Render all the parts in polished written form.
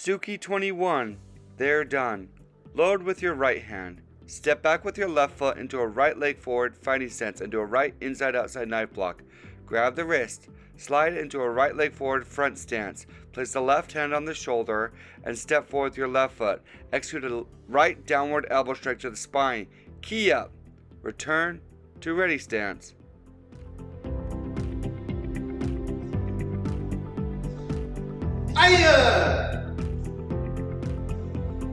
Soo Ki 21. They're done. Load with your right hand. Step back with your left foot into a right leg forward fighting stance and do a right inside-outside knife block. Grab the wrist. Slide into a right leg forward front stance. Place the left hand on the shoulder and step forward with your left foot. Execute a right downward elbow strike to the spine. Key up. Return to ready stance. Aya!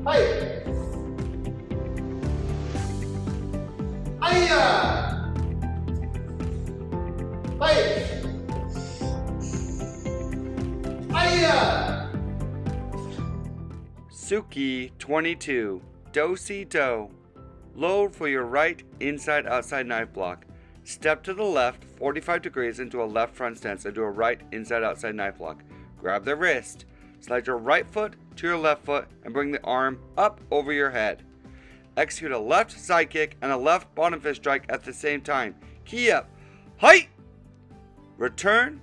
Hey! Aya! Hey! Aya! Soo Ki 22. Do-si-do. Load for your right inside-outside knife block. Step to the left 45 degrees into a left front stance and do a right inside-outside knife block. Grab the wrist. Slide your right foot to your left foot and bring the arm up over your head. Execute a left side kick and a left bottom fist strike at the same time. Key up. Height! Return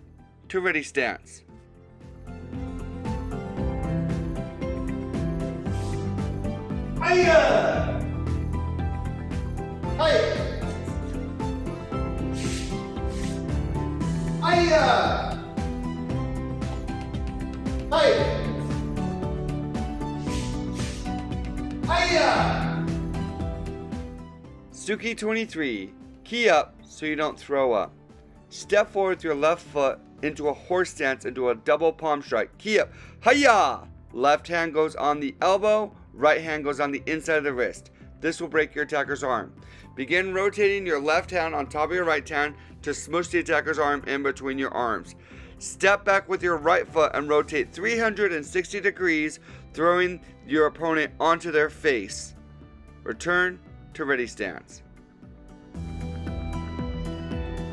to ready stance. Aya! Hey! Aya! Hey! Aya! Soo Ki 23. Key up so you don't throw up. Step forward with your left foot into a horse stance and do a double palm strike. Key up. Hiya! Left hand goes on the elbow, right hand goes on the inside of the wrist. This will break your attacker's arm. Begin rotating your left hand on top of your right hand to smush the attacker's arm in between your arms. Step back with your right foot and rotate 360 degrees, throwing your opponent onto their face. Return to ready stance.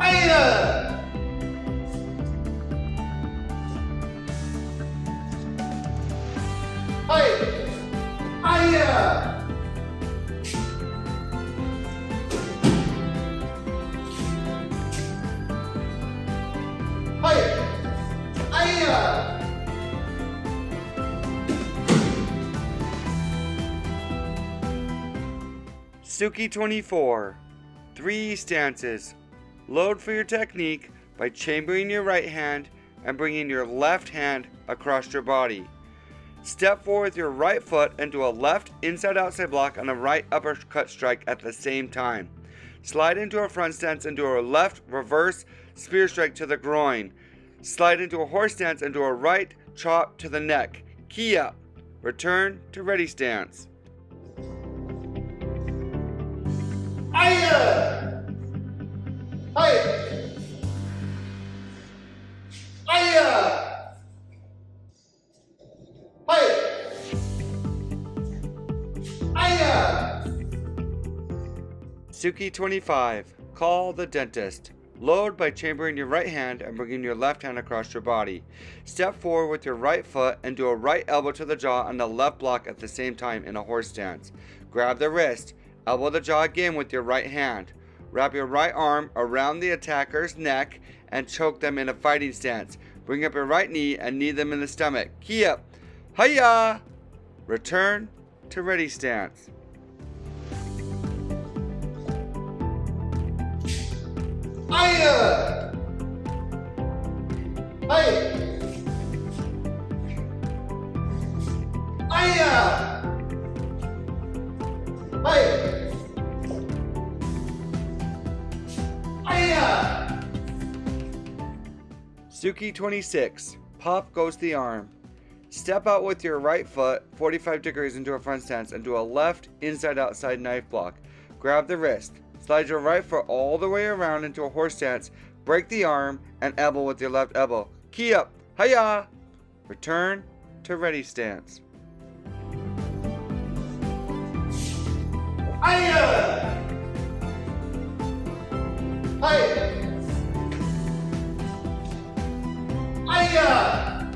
Aya! Hey! Aya! Hey! Aya! Soo Ki 24. 3 stances. Load for your technique by chambering your right hand and bringing your left hand across your body. Step forward with your right foot into a left inside-outside block and a right uppercut strike at the same time. Slide into a front stance and do a left reverse spear strike to the groin. Slide into a horse stance and do a right chop to the neck. Key up. Return to ready stance. Aya! Hey! Aya! Hey! Aya! Soo Ki 25. Call the dentist. Load by chambering your right hand and bringing your left hand across your body. Step forward with your right foot and do a right elbow to the jaw and a left block at the same time in a horse stance. Grab the wrist. Elbow the jaw again with your right hand. Wrap your right arm around the attacker's neck and choke them in a fighting stance. Bring up your right knee and knee them in the stomach. Key up. Hiya! Return to ready stance. Aya! Hey! Aya! Hey! Aya! Soo Ki 26. Pop goes the arm. Step out with your right foot 45 degrees into a front stance and do a left inside-outside knife block. Grab the wrist. Slide your right foot all the way around into a horse stance. Break the arm and elbow with your left elbow. Key up. Hiya! Return to ready stance. Aya! Hey! Aya!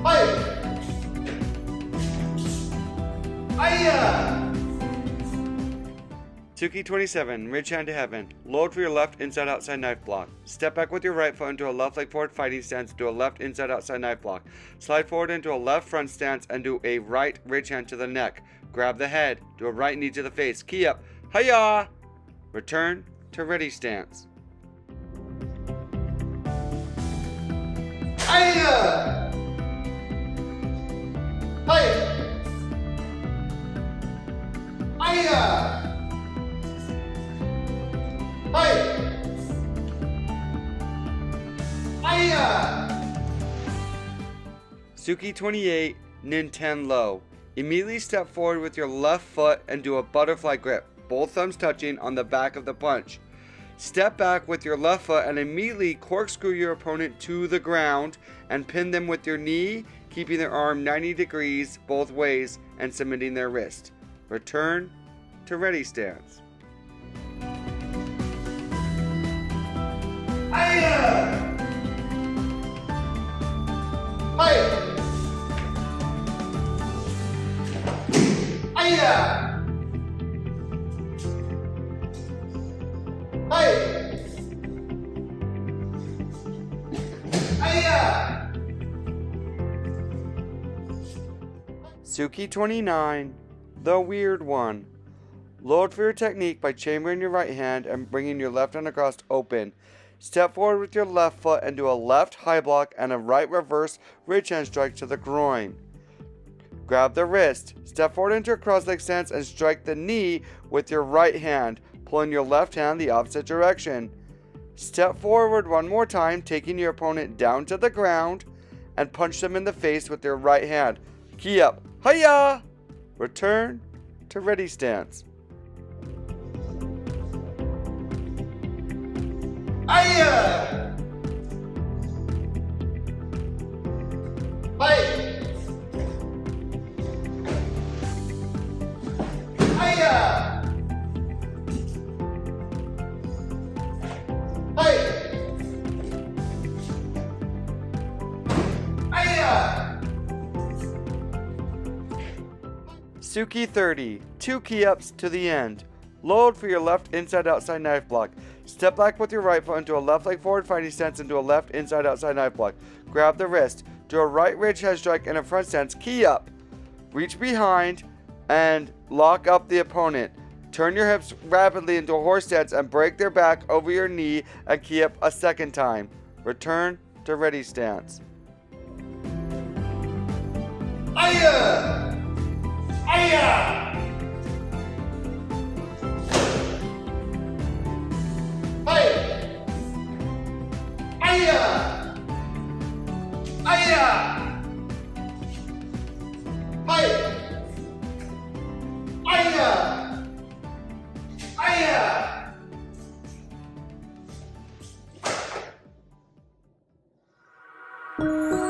Hey! Aya! Soo Ki 27, ridge hand to heaven. Load for your left inside outside knife block. Step back with your right foot into a left leg forward fighting stance. Do a left inside outside knife block. Slide forward into a left front stance and do a right ridge hand to the neck. Grab the head. Do a right knee to the face. Key up. Hiya! Return to ready stance. Hiya! Hiya! Hiya! Hiya! Hiya! Soo Ki 28, NIN-TEN-LOW. Immediately step forward with your left foot and do a butterfly grip, both thumbs touching on the back of the punch. Step back with your left foot and immediately corkscrew your opponent to the ground and pin them with your knee, keeping their arm 90 degrees both ways and submitting their wrist. Return to ready stance. Hiya! Hiya! Hiya! Hiya! Hiya! Soo Ki 29, the weird one. Load for your technique by chambering your right hand and bringing your left hand across open. Step forward with your left foot and do a left high block and a right reverse ridge hand strike to the groin. Grab the wrist. Step forward into a cross leg stance and strike the knee with your right hand, pulling your left hand the opposite direction. Step forward one more time, taking your opponent down to the ground and punch them in the face with your right hand. Key up. Hiya! Return to ready stance. Hiya! Hiya! Hiya! Hiya! Soo Ki 30, 2 key ups to the end. Load for your left inside outside knife block. Step back with your right foot into a left leg forward fighting stance and do a left inside outside knife block. Grab the wrist. Do a right ridge head strike in a front stance. Key up. Reach behind and lock up the opponent. Turn your hips rapidly into a horse stance and break their back over your knee and key up a second time. Return to ready stance. Hiya! Hiya! Hiya! Hiya! Hiya! Hiya! Hiya! Hiya!